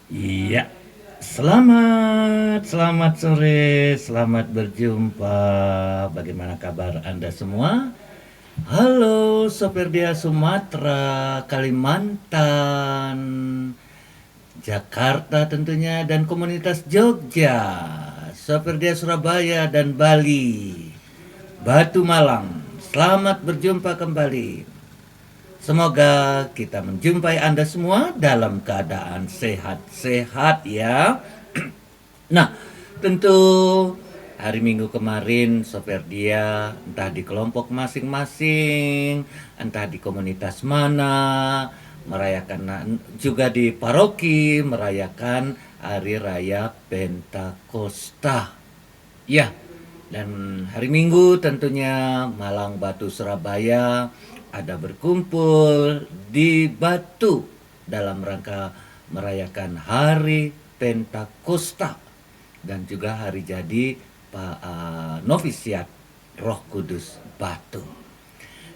Iya, selamat sore, selamat berjumpa. Bagaimana kabar Anda semua? Halo, Soperdia Sumatera, Kalimantan, Jakarta tentunya, dan komunitas Jogja, Soperdia Surabaya dan Bali, Batu Malang. Selamat berjumpa kembali. Semoga kita menjumpai Anda semua dalam keadaan sehat-sehat ya. Nah, tentu hari Minggu kemarin Soperdia entah di kelompok masing-masing, entah di komunitas mana, merayakan juga di paroki merayakan Hari Raya Pentakosta. Ya, dan hari Minggu tentunya Malang, Batu, Surabaya ada berkumpul di Batu dalam rangka merayakan Hari Pentakosta dan juga hari jadi Novisiat Roh Kudus Batu.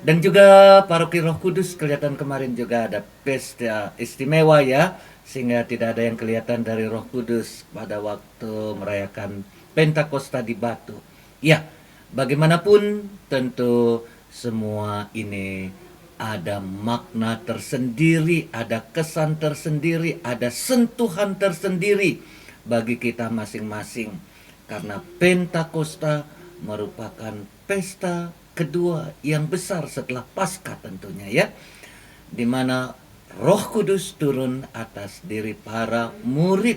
Dan juga Paroki Roh Kudus kelihatan kemarin juga ada pesta istimewa ya, sehingga tidak ada yang kelihatan dari Roh Kudus pada waktu merayakan Pentakosta di Batu. Ya, bagaimanapun tentu semua ini ada makna tersendiri, ada kesan tersendiri, ada sentuhan tersendiri bagi kita masing-masing. Karena Pentakosta merupakan pesta kedua yang besar setelah Paskah tentunya ya, di mana Roh Kudus turun atas diri para murid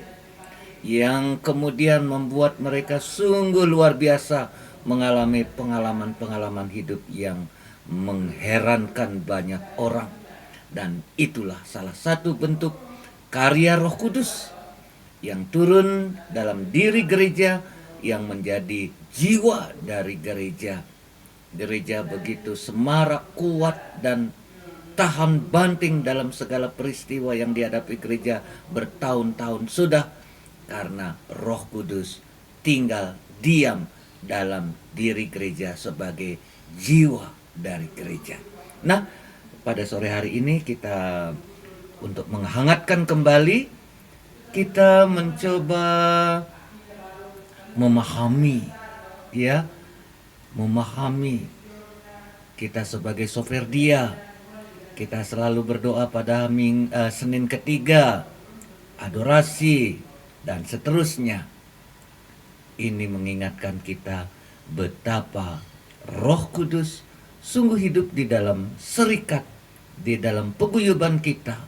yang kemudian membuat mereka sungguh luar biasa mengalami pengalaman-pengalaman hidup yang mengherankan banyak orang. Dan itulah salah satu bentuk karya Roh Kudus yang turun dalam diri gereja, yang menjadi jiwa dari gereja. Gereja begitu semarak, kuat, dan tahan banting dalam segala peristiwa yang dihadapi gereja bertahun-tahun sudah, karena Roh Kudus tinggal diam dalam diri gereja sebagai jiwa dari gereja. Nah, pada sore hari ini kita untuk menghangatkan kembali, kita mencoba memahami ya, memahami kita sebagai soferdia. Kita selalu berdoa pada Senin ketiga, adorasi, dan seterusnya. Ini mengingatkan kita betapa Roh Kudus sungguh hidup di dalam serikat, di dalam paguyuban kita.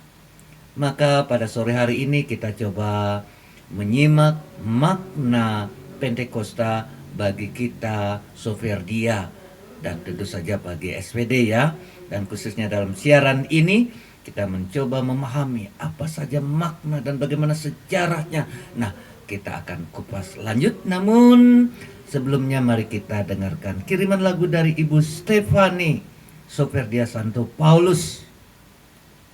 Maka pada sore hari ini kita coba menyimak makna Pentakosta bagi kita soferdia, dan tentu saja bagi SPD ya. Dan khususnya dalam siaran ini kita mencoba memahami apa saja makna dan bagaimana sejarahnya. Nah, kita akan kupas lanjut, namun sebelumnya mari kita dengarkan kiriman lagu dari Ibu Stefani, Soferdia Santo Paulus.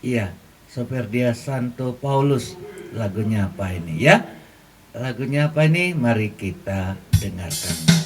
Iya, Soferdia Santo Paulus. Lagunya apa ini ya? Lagunya apa ini? Mari kita dengarkan.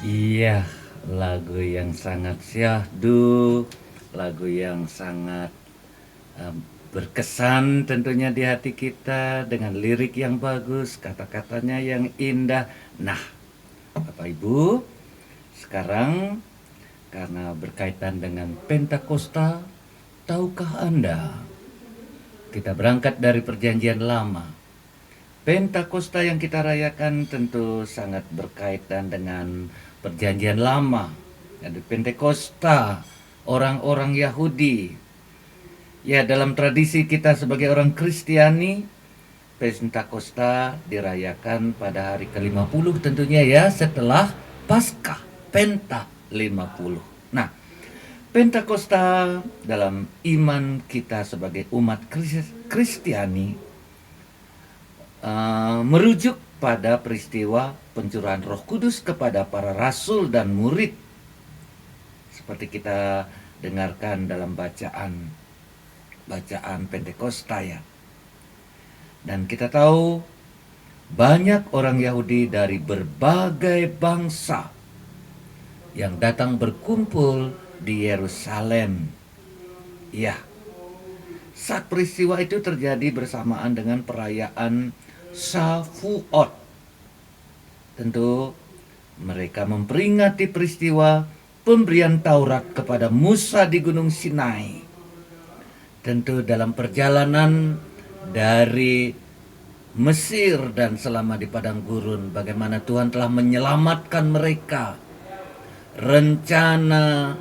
Iya, lagu yang sangat syahdu, lagu yang sangat berkesan tentunya di hati kita dengan lirik yang bagus, kata-katanya yang indah. Nah, Bapak Ibu, sekarang karena berkaitan dengan Pentakosta, tahukah Anda kita berangkat dari Perjanjian Lama. Pentakosta yang kita rayakan tentu sangat berkaitan dengan Perjanjian Lama. Jadi Pentakosta orang-orang Yahudi. Ya, dalam tradisi kita sebagai orang Kristiani, Pentakosta dirayakan pada hari ke-50 tentunya ya, setelah Paskah, Penta 50. Nah, Pentakosta dalam iman kita sebagai umat Kristiani merujuk pada peristiwa pencurahan Roh Kudus kepada para rasul dan murid, seperti kita dengarkan dalam bacaan Pentakosta ya. Dan kita tahu banyak orang Yahudi dari berbagai bangsa yang datang berkumpul di Yerusalem. Ya, saat peristiwa itu terjadi bersamaan dengan perayaan Shavuot. Tentu mereka memperingati peristiwa pemberian Taurat kepada Musa di Gunung Sinai. Tentu dalam perjalanan dari Mesir dan selama di padang gurun, bagaimana Tuhan telah menyelamatkan mereka. Rencana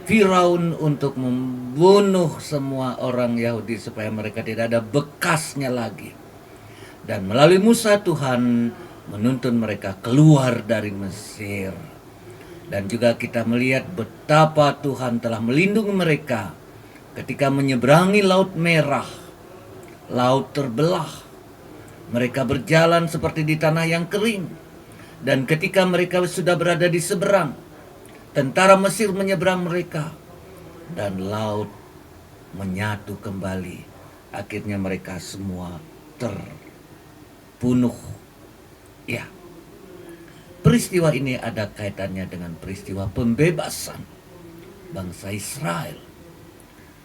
Firaun untuk membunuh semua orang Yahudi supaya mereka tidak ada bekasnya lagi. Dan melalui Musa Tuhan menuntun mereka keluar dari Mesir. Dan juga kita melihat betapa Tuhan telah melindungi mereka ketika menyeberangi Laut Merah. Laut terbelah. Mereka berjalan seperti di tanah yang kering. Dan ketika mereka sudah berada di seberang, tentara Mesir menyeberang mereka. Dan laut menyatu kembali. Akhirnya mereka semua terbunuh. Ya, peristiwa ini ada kaitannya dengan peristiwa pembebasan bangsa Israel.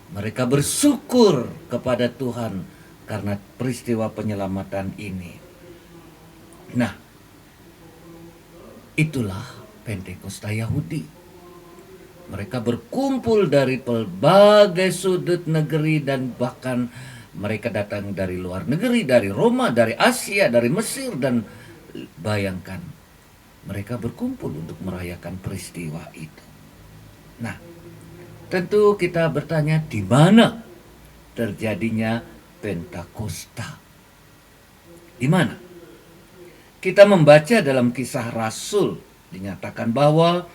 Mereka bersyukur kepada Tuhan karena peristiwa penyelamatan ini. Nah, itulah Pentakosta Yahudi. Mereka berkumpul dari berbagai sudut negeri dan bahkan mereka datang dari luar negeri, dari Roma, dari Asia, dari Mesir, dan bayangkan mereka berkumpul untuk merayakan peristiwa itu. Nah, tentu kita bertanya di mana terjadinya Pentakosta? Di mana? Kita membaca dalam Kisah Rasul dinyatakan bahwa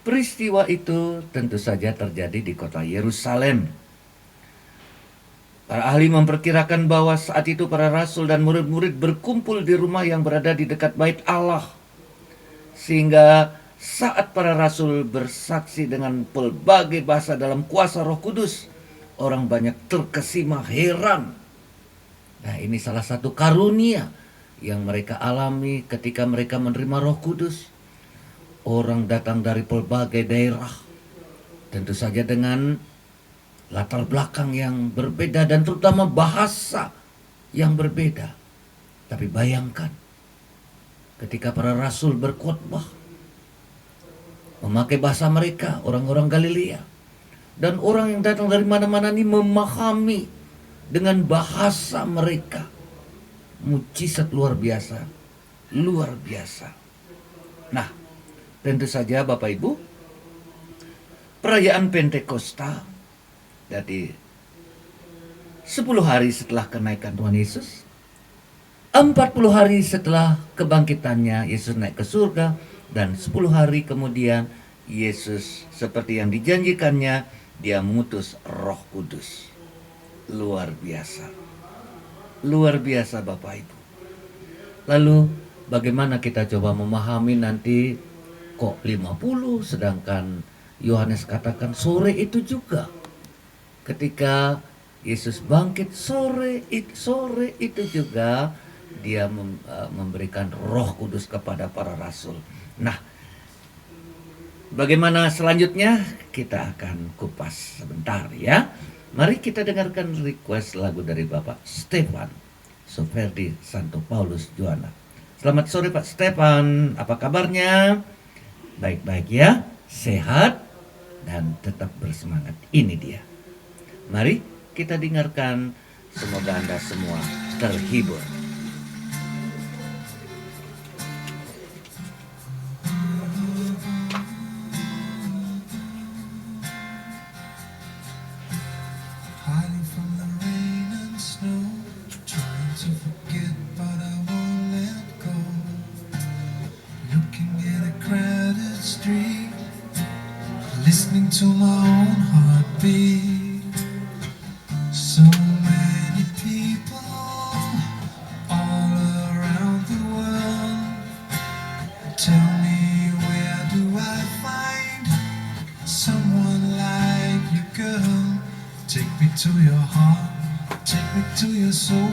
peristiwa itu tentu saja terjadi di kota Yerusalem. Para ahli memperkirakan bahwa saat itu para rasul dan murid-murid berkumpul di rumah yang berada di dekat bait Allah. Sehingga saat para rasul bersaksi dengan pelbagai bahasa dalam kuasa Roh Kudus, orang banyak terkesima heran. Nah, ini salah satu karunia yang mereka alami ketika mereka menerima Roh Kudus. Orang datang dari pelbagai daerah, tentu saja dengan latar belakang yang berbeda dan terutama bahasa yang berbeda. Tapi bayangkan ketika para rasul berkhotbah memakai bahasa mereka, orang-orang Galilea, dan orang yang datang dari mana-mana ini memahami dengan bahasa mereka. Mujizat luar biasa, luar biasa. Nah, tentu saja Bapak Ibu, perayaan Pentakosta jadi 10 hari setelah kenaikan Tuhan Yesus, 40 hari setelah kebangkitannya Yesus naik ke surga, dan 10 hari kemudian Yesus seperti yang dijanjikannya, dia mengutus Roh Kudus. Luar biasa. Luar biasa Bapak Ibu. Lalu bagaimana kita coba memahami nanti kok 50 sedangkan Yohanes katakan sore itu juga. Ketika Yesus bangkit sore itu juga dia memberikan Roh Kudus kepada para rasul. Nah, bagaimana selanjutnya kita akan kupas sebentar ya. Mari kita dengarkan request lagu dari Bapak Stefan Soferdi Santo Paulus Juana. Selamat sore Pak Stefan, apa kabarnya? Baik-baik ya, sehat dan tetap bersemangat. Ini dia. Mari kita dengarkan, semoga Anda semua terhibur. Hiding from the rain and snow, trying to forget but I won't let go. Looking at a crowded street, listening to my own heartbeat. So many people all around the world. Tell me, where do I find someone like you, girl? Take me to your heart, take me to your soul.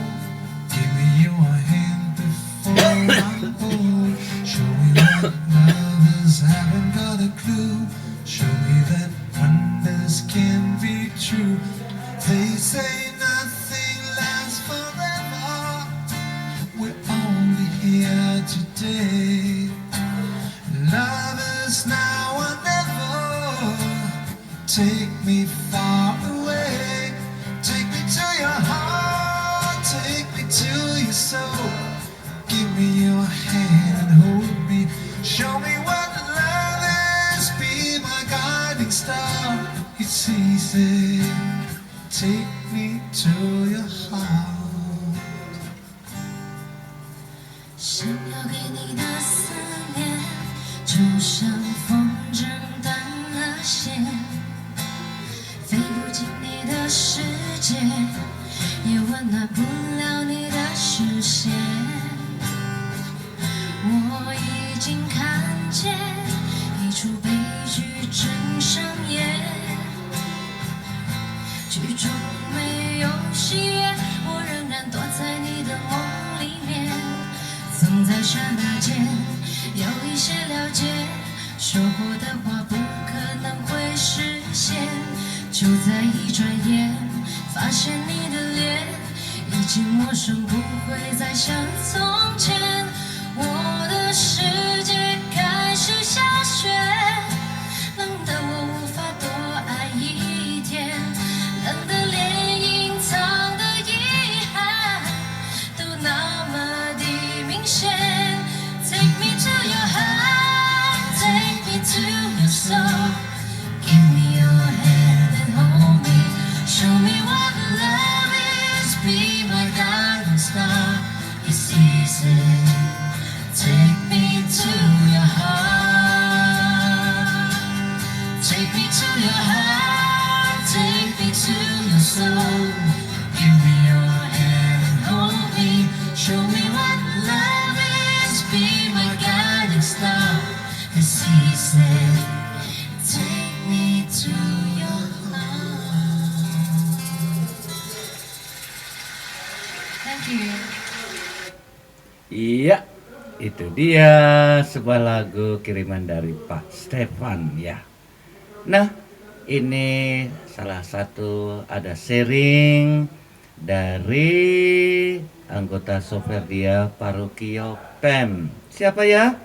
Give me your hand before I'm old. Show me that lovers haven't got a clue. Show me that wonders can be true. They say nothing lasts forever. We're only here today. Lovers now or never. Take me far away. Take me to your heart. Take me to your soul. Give me your hand and hold me. Show me what love is. Be my guiding star. It's easy. Take me to your heart. 想要给你的思念，就像风筝断了线，飞不进你的世界，也温暖不了你的视线。我已经看见一出悲剧正上演，剧中没有喜悦，我仍然躲在你的梦里面。总在刹那间有一些了解，说过的话不可能会实现。就在一转眼，发现你的脸已经陌生，不会再像从前。我的世界开始下雪，冷得我无法多爱一天，冷得连隐藏的遗憾都那么的明显。Take me to your heart, take me to your soul. Give me your hand and hold me. Show me what love is. Be my guiding star. It's easy. Take me to your heart. Take me to your heart. Take me to your soul. Give me your hand and hold me. Show me what love is. Be my guiding star. It's easy. Take me to your heart. Thank you. Iya, itu dia sebuah lagu kiriman dari Pak Stefan ya. Nah, ini salah satu ada sharing dari anggota Soferdia Parokio PEM. Siapa ya?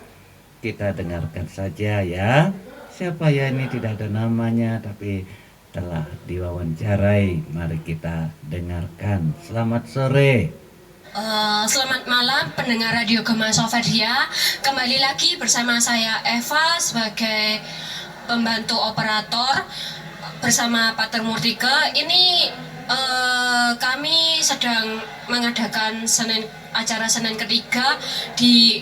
Kita dengarkan saja ya. Siapa ya, ini tidak ada namanya tapi telah diwawancarai. Mari kita dengarkan. Selamat sore. Selamat malam pendengar Radio Gema Soferdia. Kembali lagi bersama saya Eva sebagai pembantu operator bersama Pater Murtike. Ini kami sedang mengadakan acara Senin ketiga di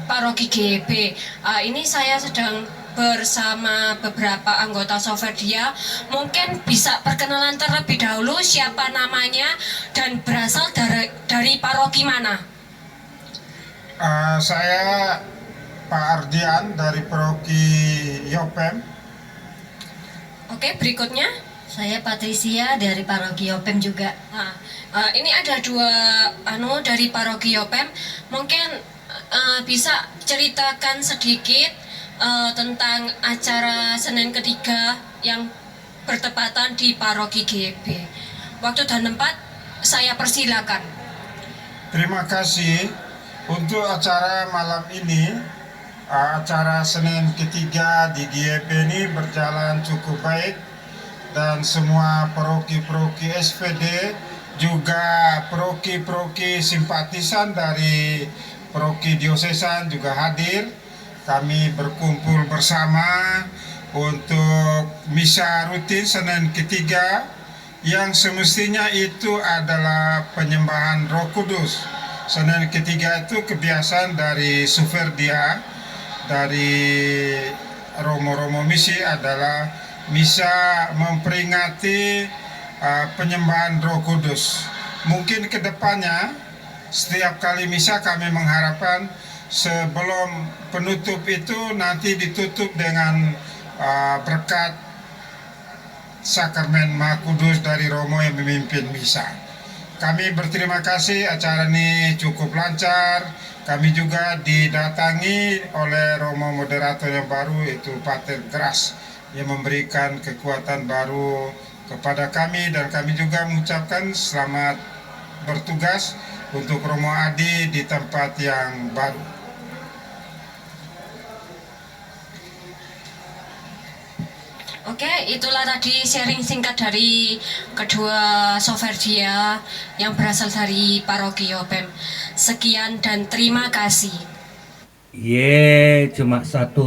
Paroki GEB. Ini saya sedang bersama beberapa anggota Soferdia. Mungkin bisa perkenalan terlebih dahulu siapa namanya dan berasal dari paroki mana? Saya Pak Ardian dari Paroki Yopem. Oke, berikutnya. Saya Patricia dari Paroki Yopem juga. Ini ada dua dari Paroki Yopem. Mungkin bisa ceritakan sedikit tentang acara Senin ketiga yang bertepatan di Paroki GEB. Waktu dan tempat saya persilakan. Terima kasih untuk acara malam ini. Acara Senin ketiga di GEB ini berjalan cukup baik dan semua paroki-paroki SPD juga paroki-paroki simpatisan dari paroki diosesan juga hadir. Kami berkumpul bersama untuk misa rutin Senin ketiga yang semestinya itu adalah penyembahan Roh Kudus. Senin ketiga itu kebiasaan dari Suferdia, dari Romo-Romo Misi adalah misa memperingati penyembahan Roh Kudus. Mungkin ke depannya setiap kali misa kami mengharapkan sebelum penutup itu nanti ditutup dengan berkat sakramen Maha Kudus dari Romo yang memimpin misa. Kami berterima kasih, acara ini cukup lancar. Kami juga didatangi oleh Romo moderator yang baru, yaitu Pater Gras, yang memberikan kekuatan baru kepada kami, dan kami juga mengucapkan selamat bertugas untuk Romo Adi di tempat yang baru. Oke, itulah tadi sharing singkat dari kedua Soferdia yang berasal dari Paroki Yopem. Sekian dan terima kasih. Cuma satu,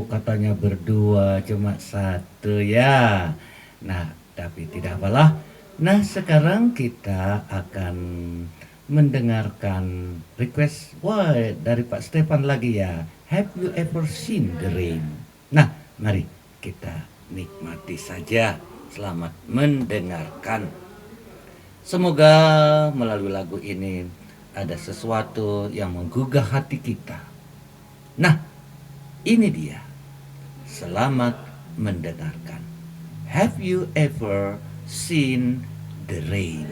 katanya berdua, cuma satu ya. Nah, tapi tidak apalah. Nah, sekarang kita akan mendengarkan request dari Pak Stefan lagi ya. Have you ever seen the rain? Nah, mari kita nikmati saja. Selamat mendengarkan. Semoga melalui lagu ini ada sesuatu yang menggugah hati kita. Nah, ini dia. Selamat mendengarkan. Have you ever seen the rain?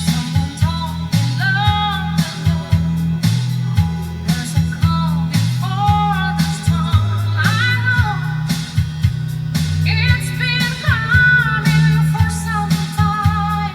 Someone told me long ago there's a calm before the storm. I know it's been coming for some time.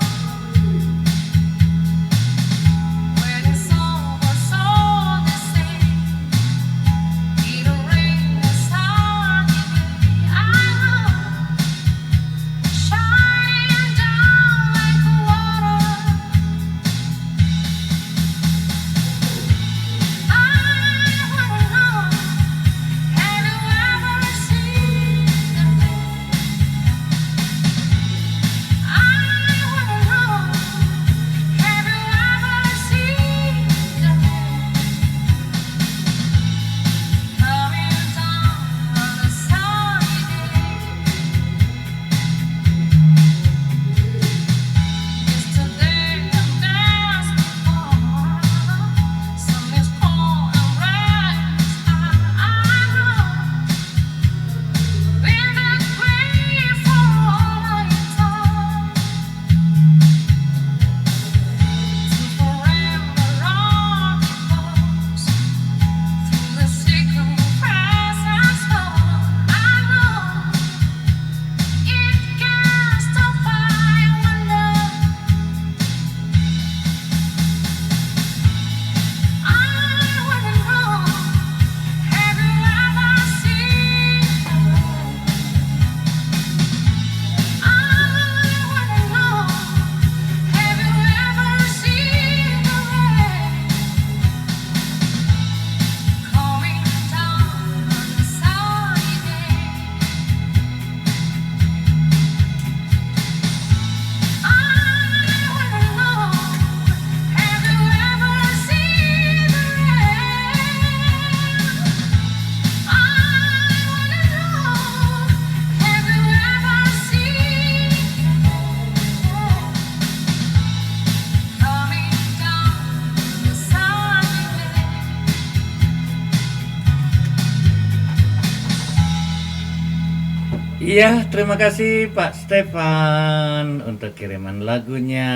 Iya, terima kasih Pak Stefan untuk kiriman lagunya.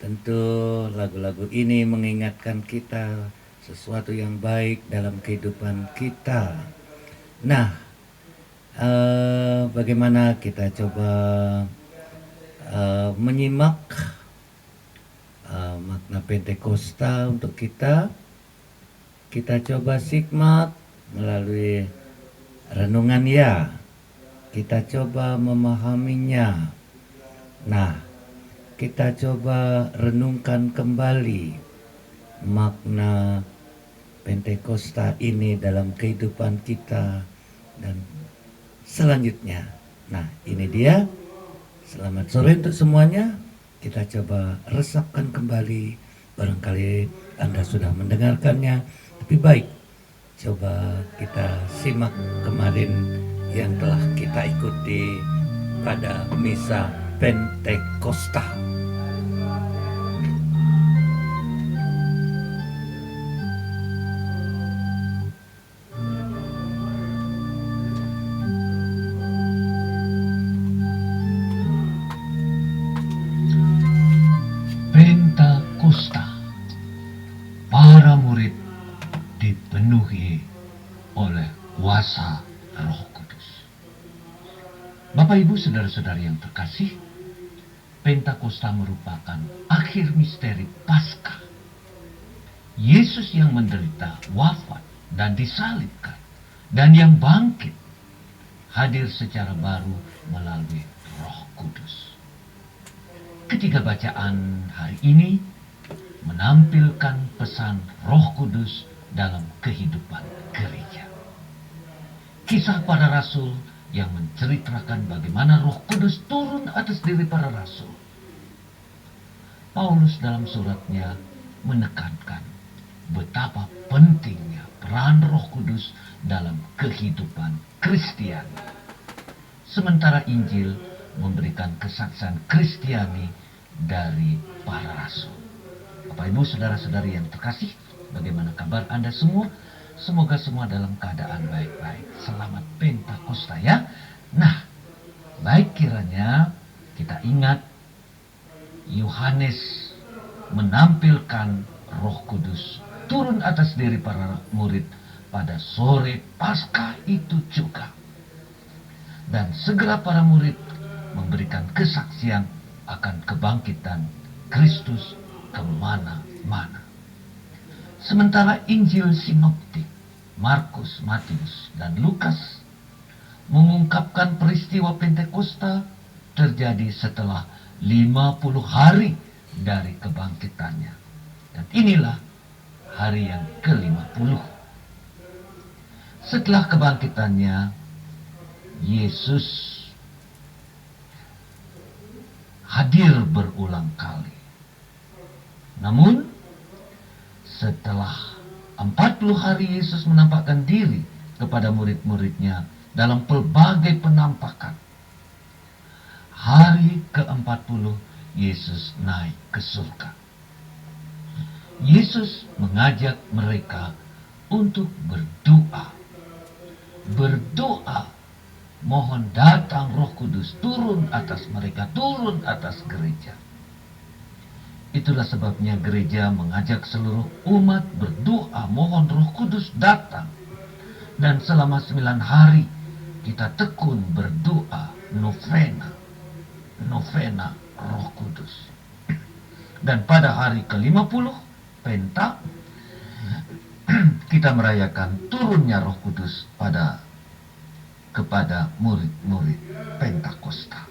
Tentu lagu-lagu ini mengingatkan kita sesuatu yang baik dalam kehidupan kita. Nah, bagaimana kita coba menyimak makna Pentakosta untuk kita? Kita coba simak melalui renungan ya. Kita coba memahaminya. Nah, kita coba renungkan kembali makna Pentakosta ini dalam kehidupan kita dan selanjutnya. Nah, ini dia. Selamat sore untuk semuanya. Kita coba resapkan kembali. Barangkali Anda sudah mendengarkannya. Tapi baik, coba kita simak kemarin yang telah kita ikuti pada Misa Pentakosta. Pentakosta. Para murid dipenuhi oleh kuasa Roh Kudus. Bapak Ibu saudara-saudari yang terkasih, Pentakosta merupakan akhir misteri Paskah. Yesus yang menderita, wafat, dan disalibkan, dan yang bangkit, hadir secara baru melalui Roh Kudus. Ketiga bacaan hari ini menampilkan pesan Roh Kudus dalam kehidupan gereja. Kisah para rasul yang menceritakan bagaimana Roh Kudus turun atas diri para rasul. Paulus dalam suratnya menekankan betapa pentingnya peran Roh Kudus dalam kehidupan Kristiani. Sementara Injil memberikan kesaksian Kristiani dari para rasul. Bapak Ibu saudara-saudari yang terkasih, bagaimana kabar Anda semua? Semoga semua dalam keadaan baik-baik. Selamat Pentakosta ya. Nah, baik kiranya kita ingat Yohanes menampilkan Roh Kudus turun atas diri para murid pada sore Paskah itu juga. Dan segera para murid memberikan kesaksian akan kebangkitan Kristus kemana-mana. Sementara Injil Sinoptik, Markus, Matius, dan Lukas mengungkapkan peristiwa Pentakosta terjadi setelah 50 hari dari kebangkitannya. Dan inilah hari yang ke-50. Setelah kebangkitannya, Yesus hadir berulang kali. Namun, setelah 40 hari Yesus menampakkan diri kepada murid-muridnya dalam pelbagai penampakan. Hari ke-40 Yesus naik ke surga. Yesus mengajak mereka untuk berdoa. Berdoa, mohon datang Roh Kudus turun atas mereka, turun atas gereja. Itulah sebabnya gereja mengajak seluruh umat berdoa, mohon Roh Kudus datang. Dan selama 9 hari kita tekun berdoa, novena Roh Kudus. Dan pada hari ke-50 Penta, kita merayakan turunnya Roh Kudus kepada murid-murid Pentakosta.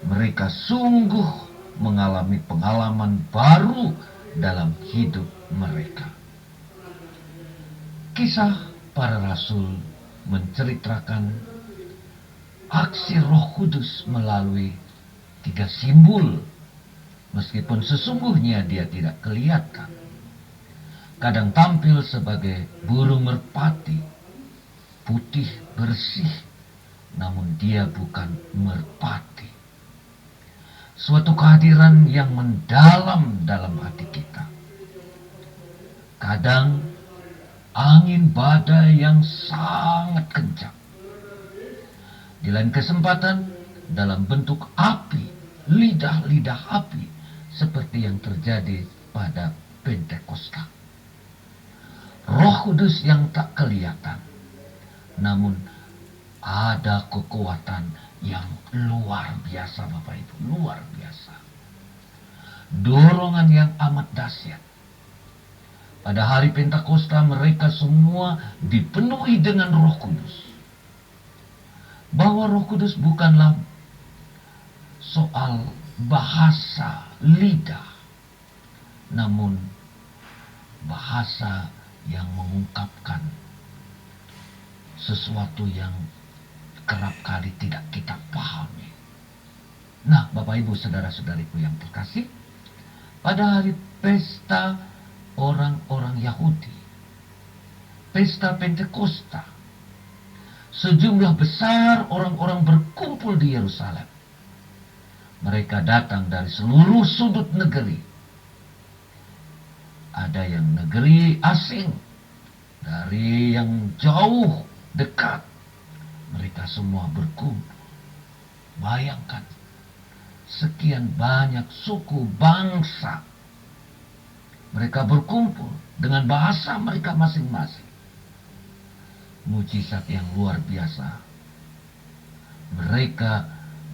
Mereka sungguh mengalami pengalaman baru dalam hidup mereka. Kisah para rasul menceritakan aksi Roh Kudus melalui 3 simbol, meskipun sesungguhnya dia tidak kelihatan. Kadang tampil sebagai burung merpati, putih bersih, namun dia bukan merpati. Suatu kehadiran yang mendalam dalam hati kita. Kadang angin badai yang sangat kencang. Di lain kesempatan dalam bentuk api, lidah-lidah api, seperti yang terjadi pada Pentakosta. Roh Kudus yang tak kelihatan, namun ada kekuatan yang luar biasa, Bapak Ibu, luar biasa. Dorongan yang amat dahsyat. Pada hari Pentakosta mereka semua dipenuhi dengan Roh Kudus. Bahwa Roh Kudus bukanlah soal bahasa lidah, namun bahasa yang mengungkapkan sesuatu yang kerap kali tidak kita pahami. Nah, Bapak Ibu saudara-saudariku yang terkasih, pada hari pesta orang-orang Yahudi, pesta Pentakosta, sejumlah besar orang-orang berkumpul di Yerusalem. Mereka datang dari seluruh sudut negeri. Ada yang negeri asing, dari yang jauh, dekat. Mereka semua berkumpul. Bayangkan, sekian banyak suku, bangsa. Mereka berkumpul dengan bahasa mereka masing-masing. Mujizat yang luar biasa. Mereka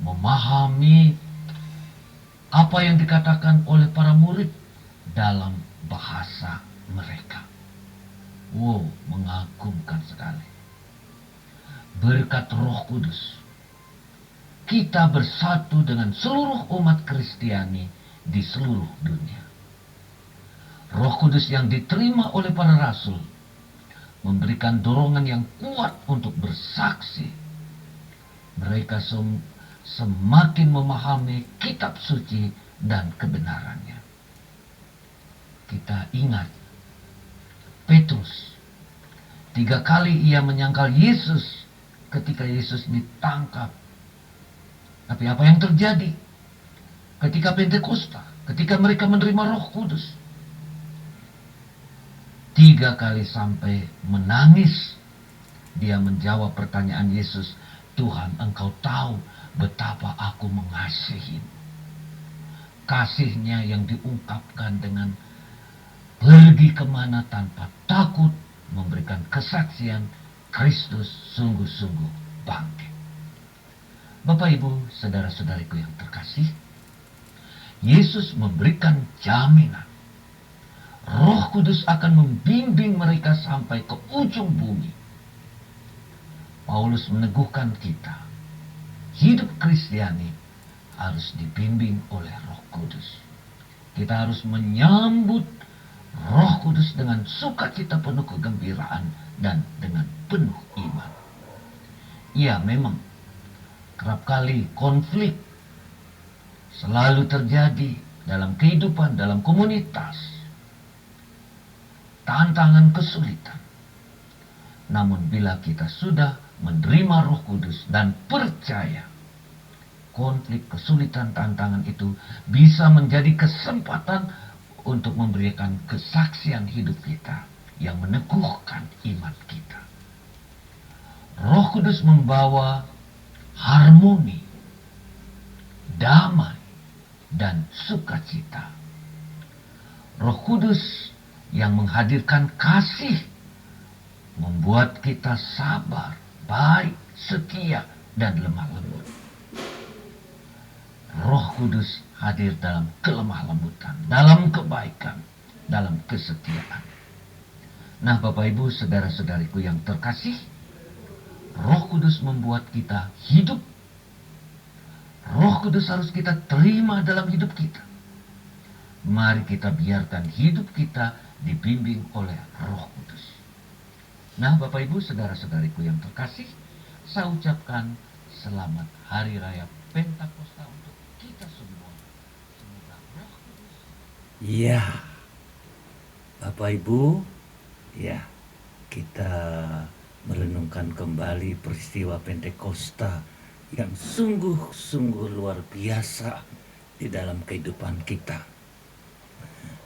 memahami apa yang dikatakan oleh para murid dalam bahasa mereka. Wow, mengagumkan sekali. Berkat Roh Kudus, kita bersatu dengan seluruh umat Kristiani di seluruh dunia. Roh Kudus yang diterima oleh para rasul memberikan dorongan yang kuat untuk bersaksi. Mereka semakin memahami kitab suci dan kebenarannya. Kita ingat Petrus, 3 kali ia menyangkal Yesus ketika Yesus ditangkap. Tapi apa yang terjadi ketika Pentakosta, ketika mereka menerima Roh Kudus? 3 kali sampai menangis dia menjawab pertanyaan Yesus, Tuhan, Engkau tahu betapa aku mengasihimu. Kasihnya yang diungkapkan dengan pergi kemana tanpa takut, memberikan kesaksian Kristus sungguh-sungguh bangkit. Bapak Ibu, saudara-saudariku yang terkasih, Yesus memberikan jaminan Roh Kudus akan membimbing mereka sampai ke ujung bumi. Paulus meneguhkan kita, hidup Kristiani harus dibimbing oleh Roh Kudus. Kita harus menyambut Roh Kudus dengan sukacita penuh kegembiraan dan dengan penuh iman. Ya, memang kerap kali konflik selalu terjadi dalam kehidupan, dalam komunitas. Tantangan, kesulitan. Namun bila kita sudah menerima Roh Kudus dan percaya, konflik, kesulitan, tantangan itu bisa menjadi kesempatan untuk memberikan kesaksian hidup kita yang meneguhkan iman kita. Roh Kudus membawa harmoni, damai, dan sukacita. Roh Kudus yang menghadirkan kasih membuat kita sabar, baik, setia, dan lemah lembut. Roh Kudus hadir dalam kelemah lembutan, dalam kebaikan, dalam kesetiaan. Nah, Bapak Ibu, saudara-saudariku yang terkasih, Roh Kudus membuat kita hidup. Roh Kudus harus kita terima dalam hidup kita. Mari kita biarkan hidup kita dibimbing oleh Roh Kudus. Nah, Bapak Ibu, saudara-saudariku yang terkasih, saya ucapkan selamat Hari Raya Pentakosta untuk kita semua. Semoga Roh Kudus. Ya, Bapak Ibu, ya, kita merenungkan kembali peristiwa Pentakosta yang sungguh-sungguh luar biasa di dalam kehidupan kita.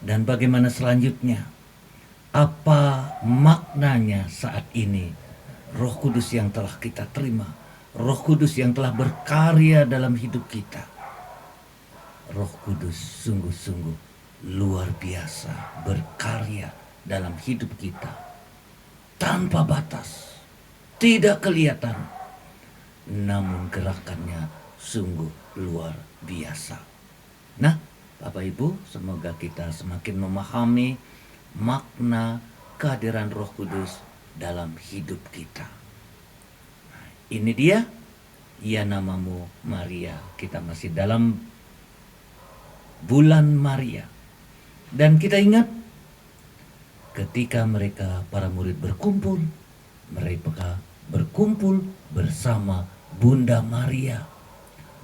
Dan bagaimana selanjutnya? Apa maknanya saat ini Roh Kudus yang telah kita terima Roh Kudus yang telah berkarya dalam hidup kita. Roh Kudus sungguh-sungguh luar biasa berkarya dalam hidup kita. Tanpa batas, tidak kelihatan, namun gerakannya sungguh luar biasa. Nah, Bapak Ibu, semoga kita semakin memahami makna kehadiran Roh Kudus dalam hidup kita. Nah, ini dia, ya namamu Maria. Kita masih dalam bulan Maria. Dan kita ingat ketika mereka para murid berkumpul, mereka berkumpul bersama Bunda Maria,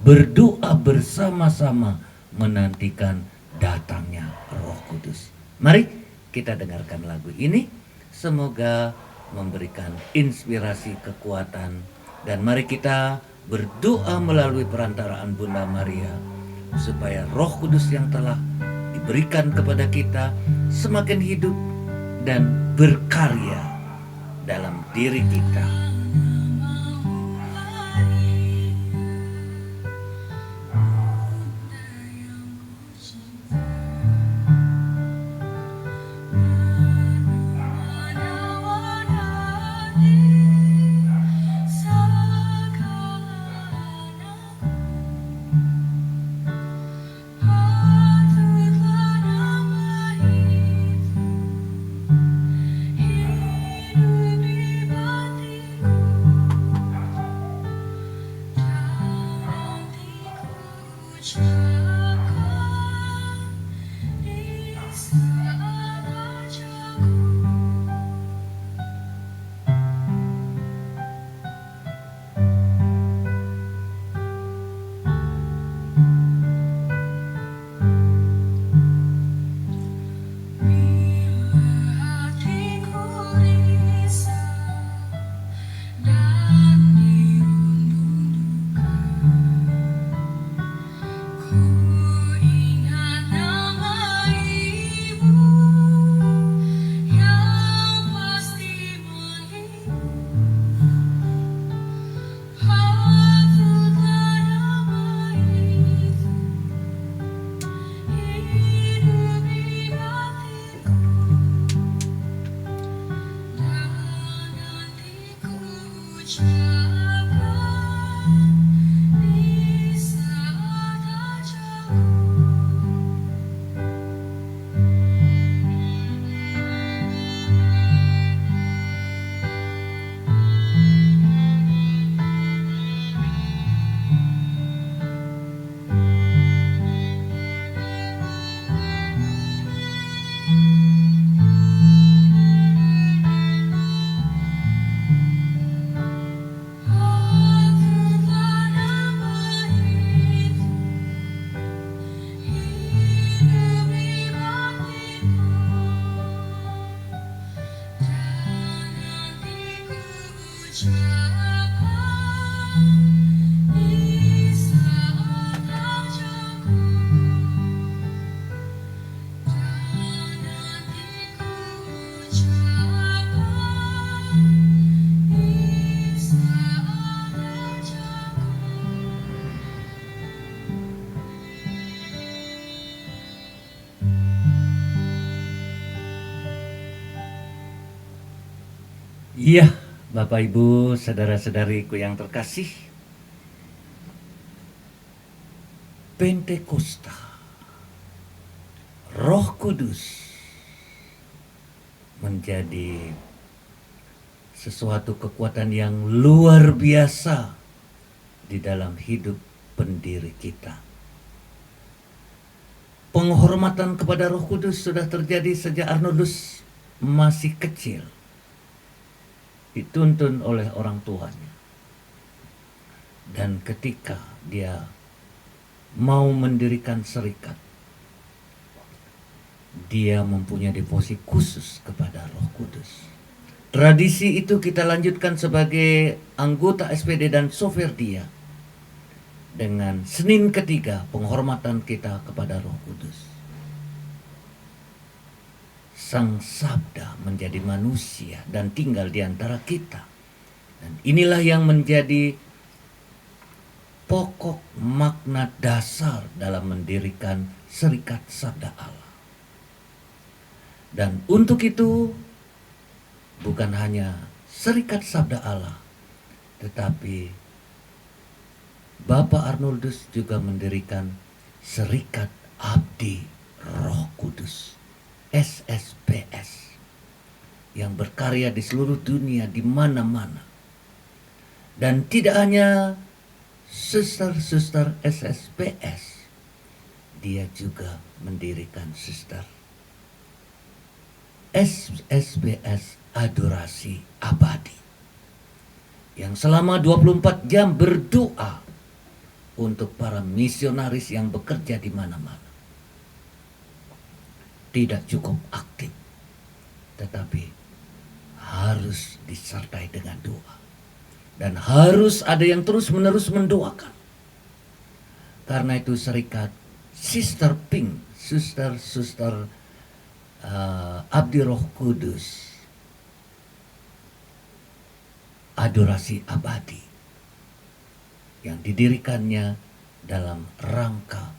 berdoa bersama-sama menantikan datangnya Roh Kudus. Mari kita dengarkan lagu ini, semoga memberikan inspirasi, kekuatan, dan mari kita berdoa melalui perantaraan Bunda Maria supaya Roh Kudus yang telah diberikan kepada kita semakin hidup dan berkarya dalam diri kita. Iya, Bapak Ibu, saudara-saudariku yang terkasih, Pentakosta, Roh Kudus menjadi sesuatu kekuatan yang luar biasa di dalam hidup pendiri kita. Penghormatan kepada Roh Kudus sudah terjadi sejak Arnoldus masih kecil, dituntun oleh orang tuanya. Dan ketika dia mau mendirikan serikat, dia mempunyai devosi khusus kepada Roh Kudus. Tradisi itu kita lanjutkan sebagai anggota SPD dan Soferdia dengan Senin ketiga penghormatan kita kepada Roh Kudus. Sang Sabda menjadi manusia dan tinggal di antara kita. Dan inilah yang menjadi pokok makna dasar dalam mendirikan Serikat Sabda Allah. Dan untuk itu bukan hanya Serikat Sabda Allah, tetapi Bapak Arnoldus juga mendirikan Serikat Abdi Roh Kudus, SSBS, yang berkarya di seluruh dunia, di mana-mana. Dan tidak hanya suster-suster SSBS, dia juga mendirikan suster SSBS Adorasi Abadi, yang selama 24 jam berdoa untuk para misionaris yang bekerja di mana-mana. Tidak cukup aktif, tetapi harus disertai dengan doa. Dan harus ada yang terus-menerus mendoakan. Karena itu serikat Sister Pink, suster-suster Abdi Roh Kudus, Adorasi Abadi, yang didirikannya dalam rangka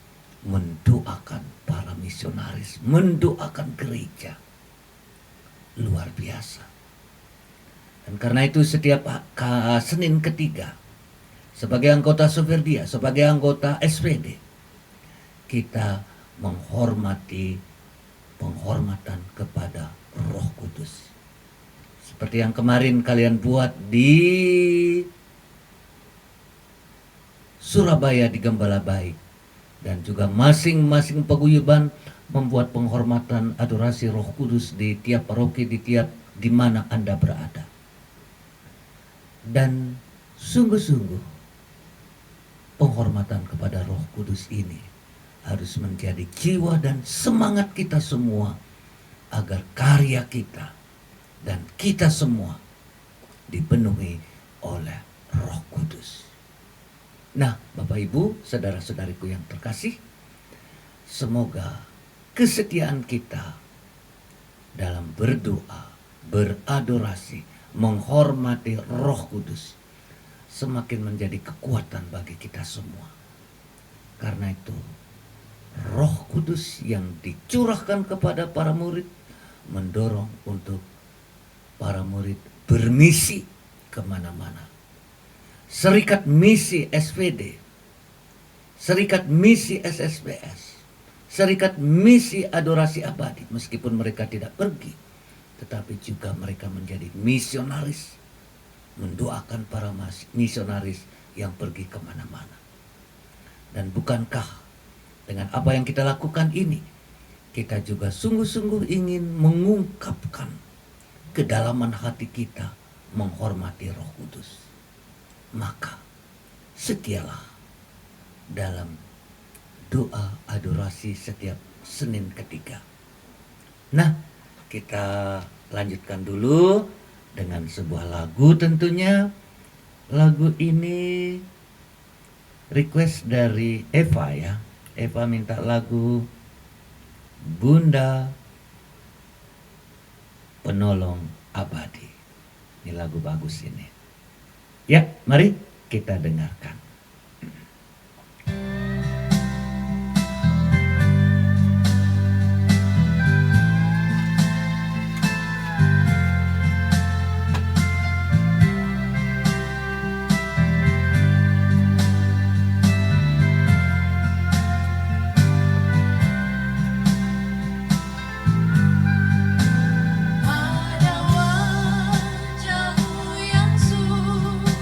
mendoakan para misionaris, mendoakan gereja. Luar biasa. Dan karena itu setiap Senin ketiga, sebagai anggota Soferdia, sebagai anggota SPD, kita menghormati penghormatan kepada Roh Kudus. Seperti yang kemarin kalian buat di Surabaya di Gembala Baik, dan juga masing-masing paguyuban membuat penghormatan adorasi Roh Kudus di tiap paroki, di mana Anda berada. Dan sungguh-sungguh penghormatan kepada Roh Kudus ini harus menjadi jiwa dan semangat kita semua, agar karya kita dan kita semua dipenuhi oleh Roh Kudus. Nah, Bapak Ibu, saudara-saudariku yang terkasih, semoga kesetiaan kita dalam berdoa, beradorasi, menghormati Roh Kudus semakin menjadi kekuatan bagi kita semua. Karena itu, Roh Kudus yang dicurahkan kepada para murid mendorong untuk para murid bermisi kemana-mana. Serikat Misi SPD, Serikat Misi SSBS, Serikat Misi Adorasi Abadi, meskipun mereka tidak pergi, tetapi juga mereka menjadi misionaris, mendoakan para misionaris yang pergi kemana-mana. Dan bukankah dengan apa yang kita lakukan ini, kita juga sungguh-sungguh ingin mengungkapkan kedalaman hati kita menghormati Roh Kudus. Maka setialah dalam doa adorasi setiap Senin ketiga. Nah, kita lanjutkan dulu dengan sebuah lagu tentunya. Lagu ini request dari Eva ya. Eva minta lagu Bunda Penolong Abadi. Ini lagu bagus ini. Ya, mari kita dengarkan. Ada wajahmu yang suci,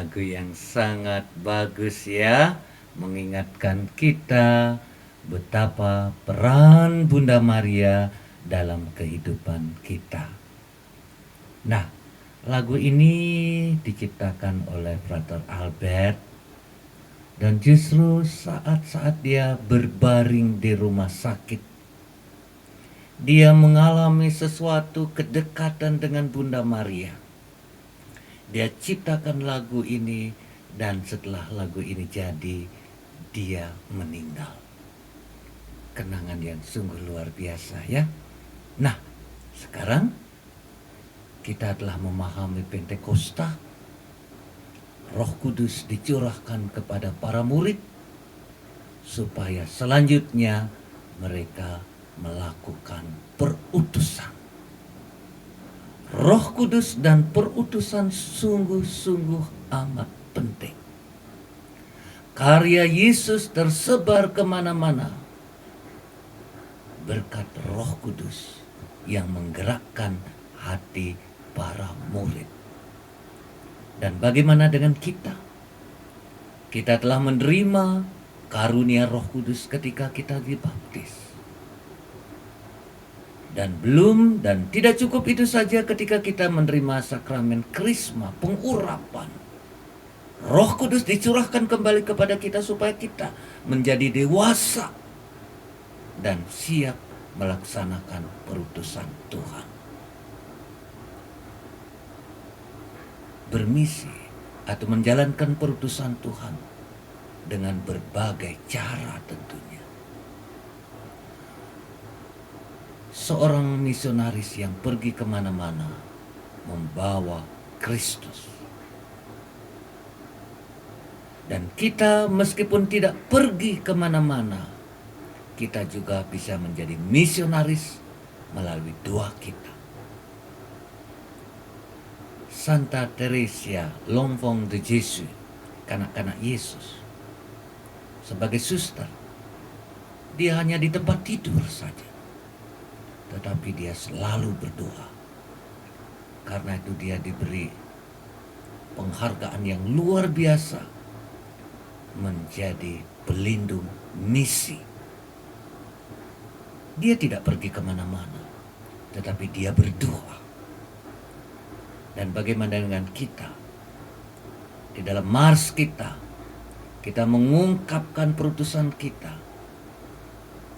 Lagu yang sangat bagus ya, mengingatkan kita betapa peran Bunda Maria dalam kehidupan kita. Nah, lagu ini diciptakan oleh Frater Albert, dan justru saat-saat dia berbaring di rumah sakit, dia mengalami sesuatu kedekatan dengan Bunda Maria. Dia ciptakan lagu ini, dan setelah lagu ini jadi, dia meninggal. Kenangan yang sungguh luar biasa ya. Nah, sekarang kita telah memahami Pentakosta. Roh Kudus dicurahkan kepada para murid supaya selanjutnya mereka melakukan perutusan. Roh Kudus dan perutusan sungguh-sungguh amat penting. Karya Yesus tersebar kemana-mana berkat Roh Kudus yang menggerakkan hati para murid. Dan bagaimana dengan kita? Kita telah menerima karunia Roh Kudus ketika kita dibaptis. Dan belum dan tidak cukup itu saja ketika kita menerima sakramen Krisma, pengurapan. Roh Kudus dicurahkan kembali kepada kita supaya kita menjadi dewasa dan siap melaksanakan perutusan Tuhan. Bermisi atau menjalankan perutusan Tuhan dengan berbagai cara tentunya. Seorang misionaris yang pergi kemana-mana membawa Kristus. Dan kita meskipun tidak pergi kemana-mana, kita juga bisa menjadi misionaris melalui doa kita. Santa Teresia, L'Enfant de Jésus, kanak-kanak Yesus, sebagai suster, dia hanya di tempat tidur saja. Tetapi dia selalu berdoa. Karena itu dia diberi penghargaan yang luar biasa menjadi pelindung misi. Dia tidak pergi kemana-mana, tetapi dia berdoa. Dan bagaimana dengan kita? Di dalam mars kita mengungkapkan perutusan kita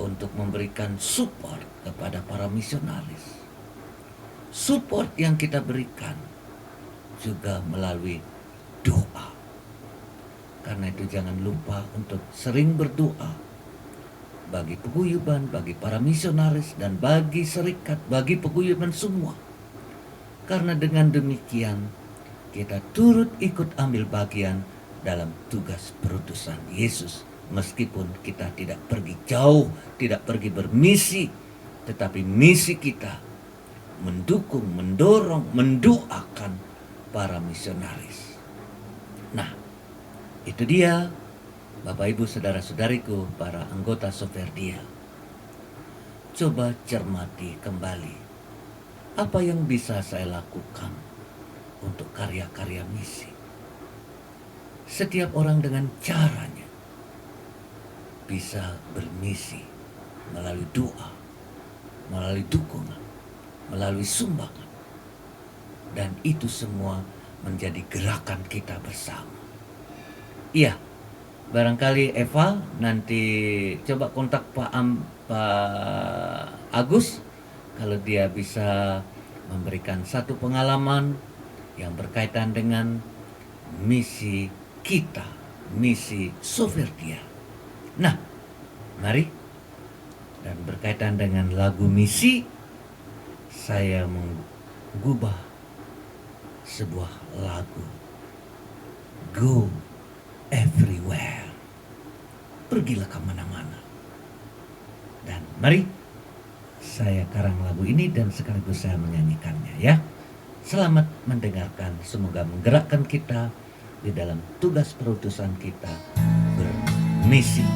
untuk memberikan support kepada para misionaris. Support yang kita berikan juga melalui doa. Karena itu jangan lupa untuk sering berdoa bagi paguyuban, bagi para misionaris, dan bagi serikat, bagi paguyuban semua. Karena dengan demikian kita turut ikut ambil bagian dalam tugas perutusan Yesus. Meskipun kita tidak pergi jauh, tidak pergi bermisi, tetapi misi kita mendukung, mendorong, mendoakan para misionaris. Nah, itu dia Bapak Ibu saudara-saudariku, para anggota Soferdia. Coba cermati kembali, apa yang bisa saya lakukan untuk karya-karya misi. Setiap orang dengan caranya bisa bermisi melalui doa, melalui dukungan, melalui sumbangan. Dan itu semua menjadi gerakan kita bersama. Iya, barangkali Eva nanti coba kontak Pak Agus kalau dia bisa memberikan satu pengalaman yang berkaitan dengan misi kita, misi Soferdia. Nah, mari, dan berkaitan dengan lagu misi, saya mengubah sebuah lagu, Go Everywhere, pergilah kemana-mana. Dan mari, saya karang lagu ini dan sekaligus saya menyanyikannya ya. Selamat mendengarkan, semoga menggerakkan kita di dalam tugas perutusan kita bermisi.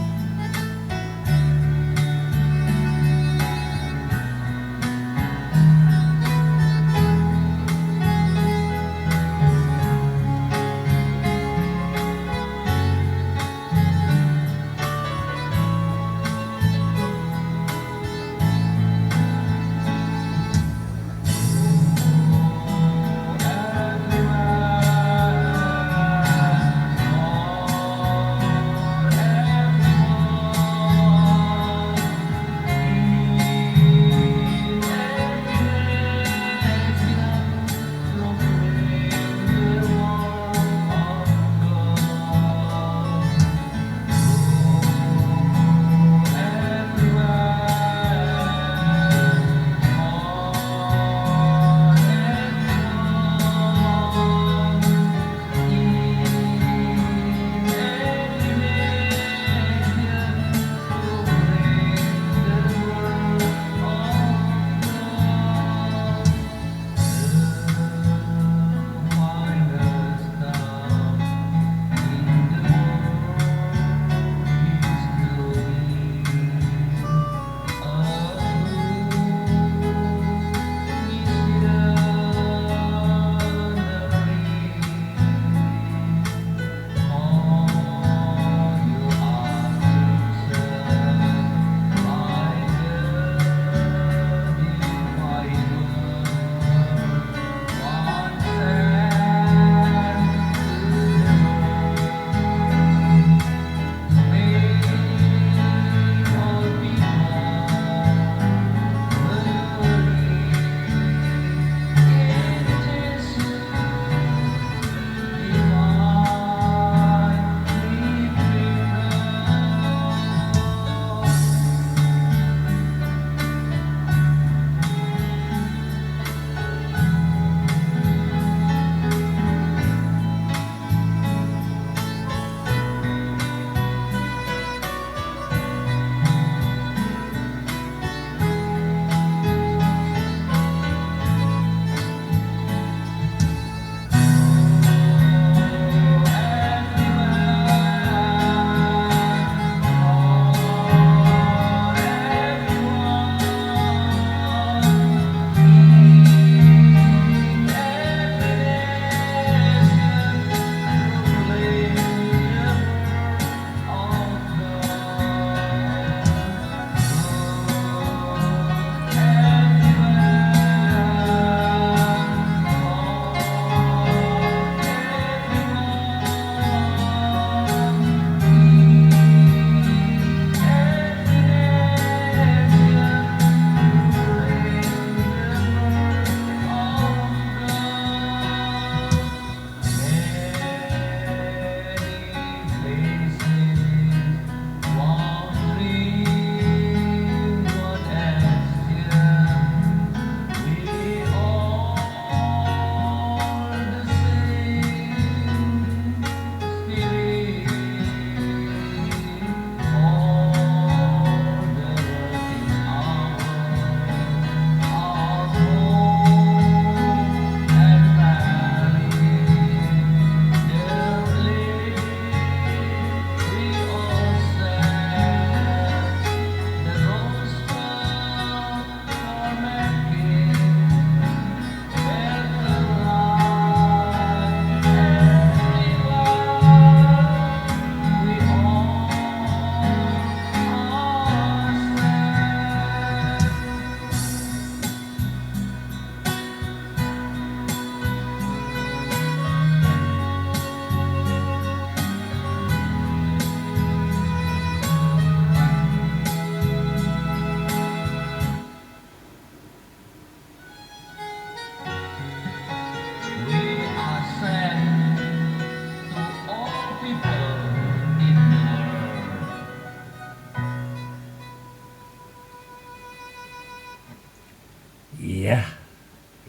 Iya,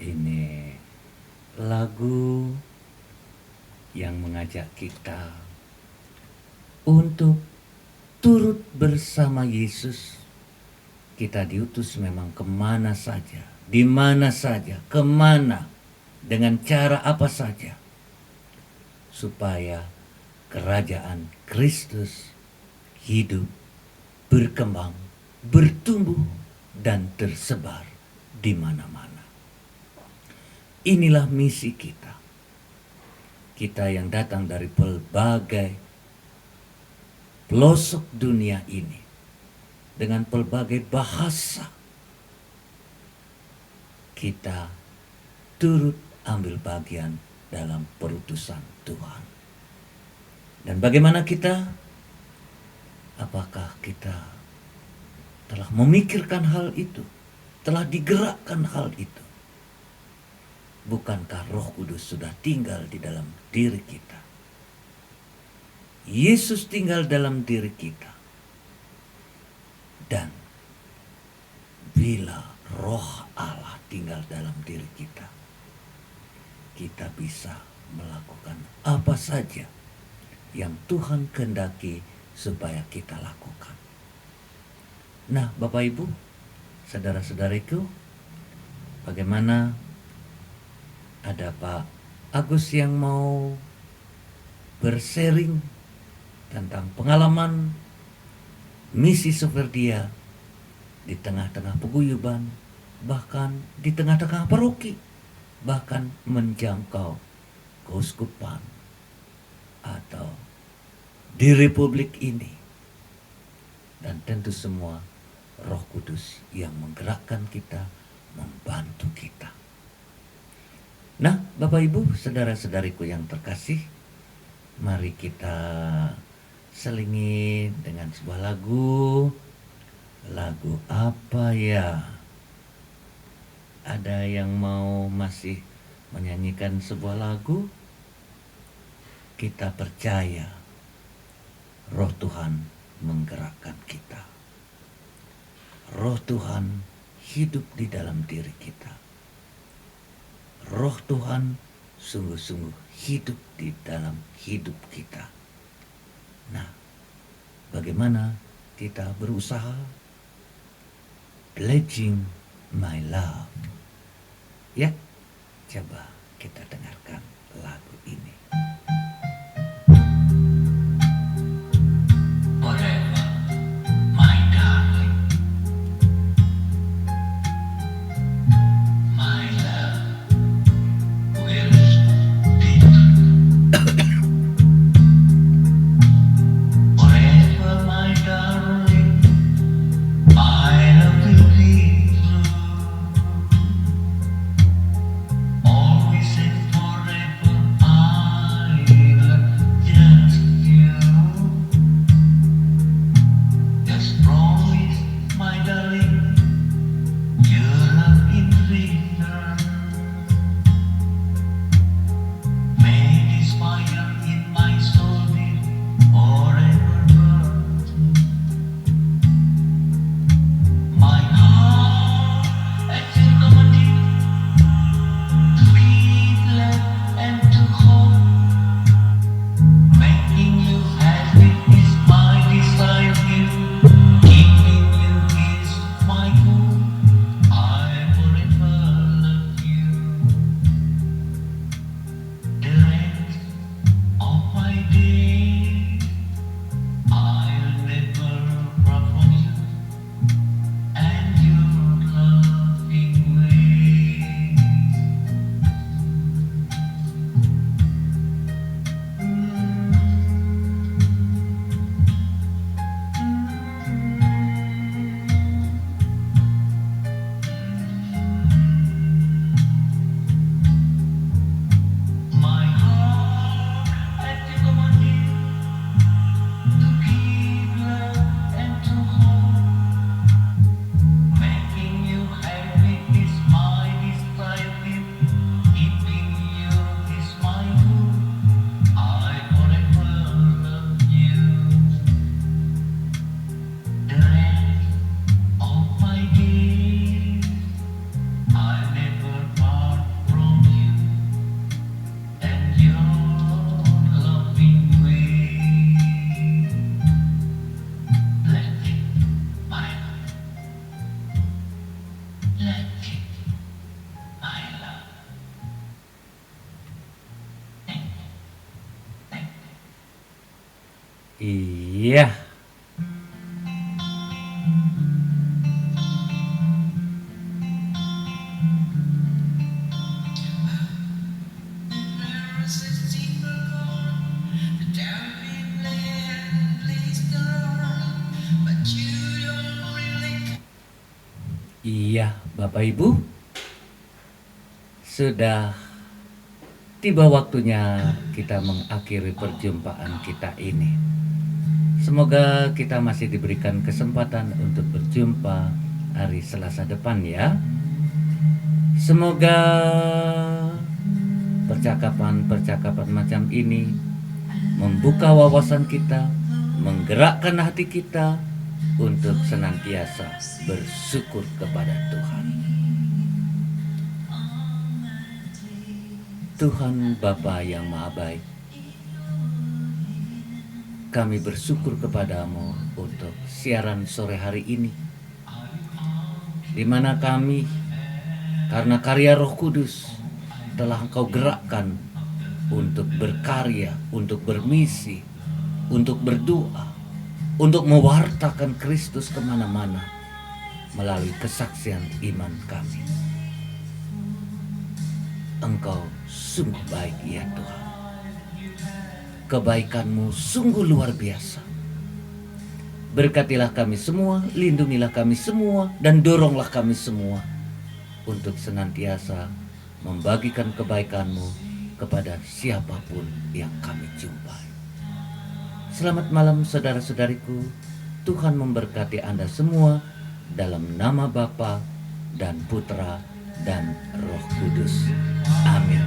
ini lagu yang mengajak kita untuk turut bersama Yesus. Kita diutus memang kemana saja, di mana saja, kemana, dengan cara apa saja, supaya kerajaan Kristus hidup, berkembang, bertumbuh, dan tersebar di mana-mana. Inilah misi kita. Kita yang datang dari pelbagai pelosok dunia ini, dengan pelbagai bahasa, kita turut ambil bagian dalam perutusan Tuhan. Dan bagaimana kita? Apakah kita telah memikirkan hal itu? Telah digerakkan hal itu? Bukankah Roh Kudus sudah tinggal di dalam diri kita? Yesus tinggal dalam diri kita. Dan bila Roh Allah tinggal dalam diri kita, kita bisa melakukan apa saja yang Tuhan kehendaki supaya kita lakukan. Nah, Bapak Ibu, saudara-saudariku, bagaimana? Ada Pak Agus yang mau bersharing tentang pengalaman misi Soferdia di tengah-tengah paguyuban, bahkan di tengah-tengah paroki, bahkan menjangkau keuskupan atau di republik ini. Dan tentu semua Roh Kudus yang menggerakkan kita, membantu kita. Nah, Bapak Ibu, saudara-saudariku yang terkasih, mari kita selingi dengan sebuah lagu. Lagu apa ya? Ada yang mau masih menyanyikan sebuah lagu? Kita percaya Roh Tuhan menggerakkan kita. Roh Tuhan hidup di dalam diri kita. Roh Tuhan sungguh-sungguh hidup di dalam hidup kita. Nah, bagaimana kita berusaha? Pledging my love. Ya, coba kita dengarkan lagu ini. Forever, my darling, my love will be forever, my darling, my love will be true. Always and forever, I Iya. Iya, Bapak Ibu, sudah tiba waktunya kita mengakhiri perjumpaan kita ini. Semoga kita masih diberikan kesempatan untuk berjumpa hari Selasa depan ya. Semoga percakapan-percakapan macam ini membuka wawasan kita, menggerakkan hati kita untuk senantiasa bersyukur kepada Tuhan. Tuhan Bapa yang Maha Baik, kami bersyukur kepadamu untuk siaran sore hari ini, di mana kami karena karya Roh Kudus telah Engkau gerakkan untuk berkarya, untuk bermisi, untuk berdoa, untuk mewartakan Kristus kemana-mana melalui kesaksian iman kami. Engkau sungguh baik ya Tuhan. Kebaikan-Mu sungguh luar biasa. Berkatilah kami semua, lindungilah kami semua, dan doronglah kami semua untuk senantiasa membagikan kebaikan-Mu kepada siapapun yang kami jumpai. Selamat malam saudara-saudariku. Tuhan memberkati Anda semua dalam nama Bapa dan Putra dan Roh Kudus. Amin.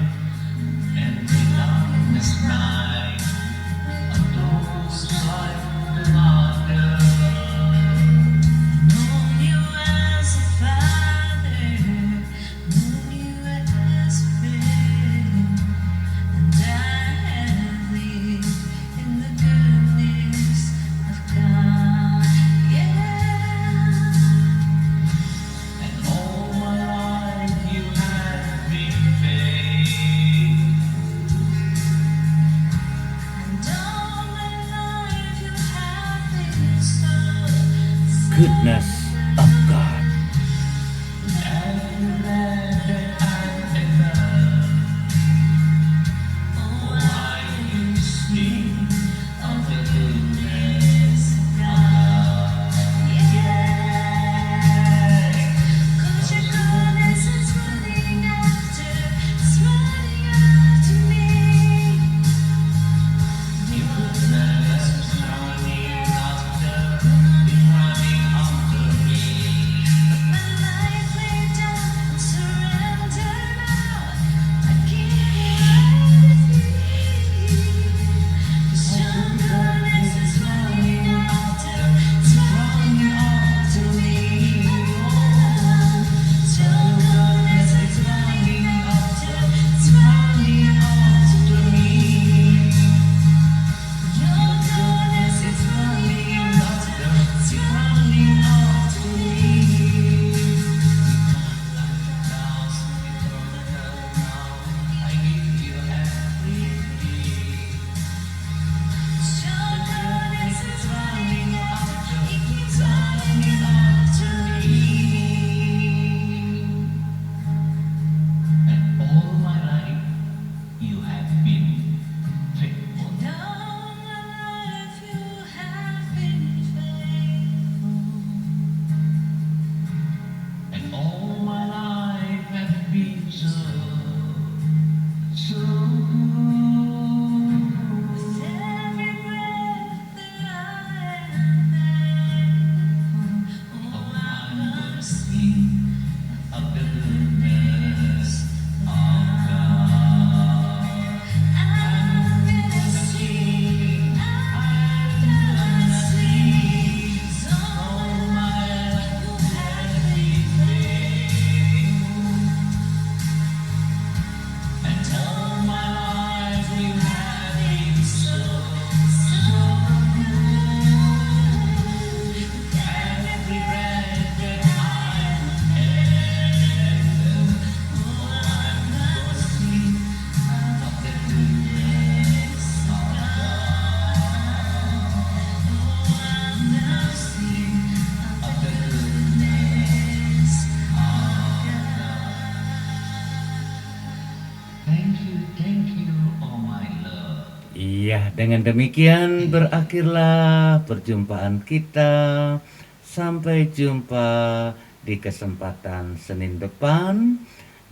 Iya, dengan demikian berakhirlah perjumpaan kita. Sampai jumpa di kesempatan Senin depan.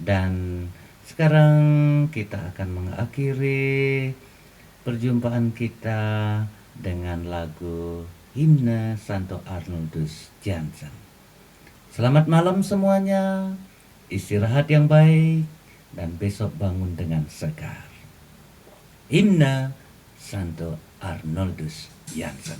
Dan sekarang kita akan mengakhiri perjumpaan kita dengan lagu Himne Santo Arnoldus Jansen. Selamat malam semuanya, istirahat yang baik, dan besok bangun dengan segar. Himne Santo Arnoldus Jansen.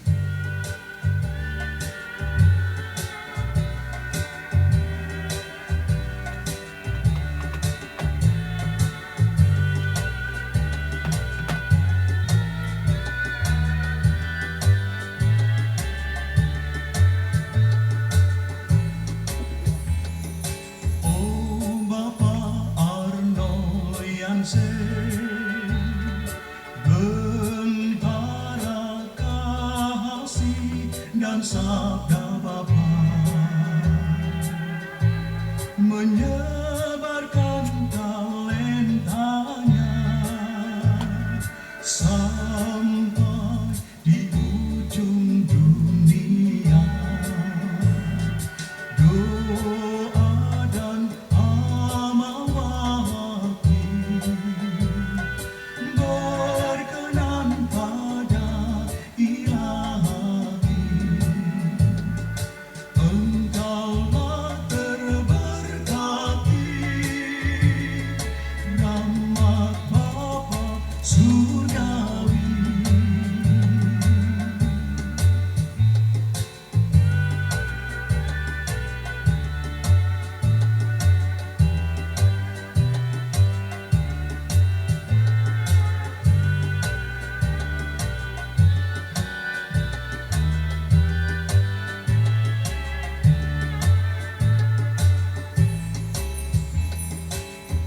Oh Bapa Arno Jansen, bentara kasih dan sabda Bapa menyebarkan talentanya sampai di ujung dunia. Doa dan amal bakti berkenan pada Ilahi. Engkaulah terberkati, rahmat Bapa surgawi.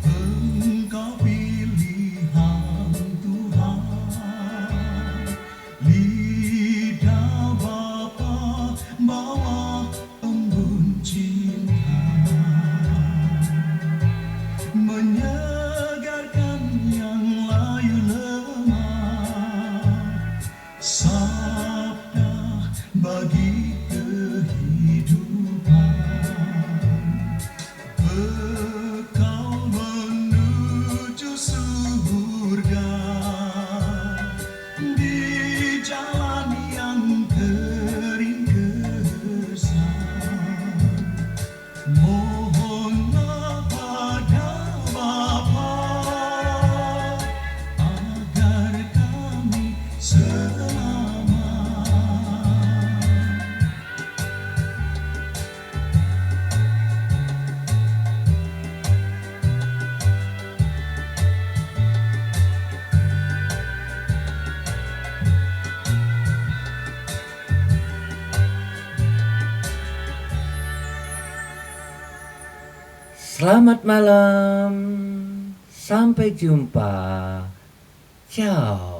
Engkau pilihan Tuhan, lidah Bapa bawa embun cinta, menyegarkan yang layu lemah, sabda bagi kehidupan, bekal menuju surga di jalan yang kering gersang. Mohonlah pada Bapa agar kami selamat. Selamat malam, sampai jumpa. Ciao.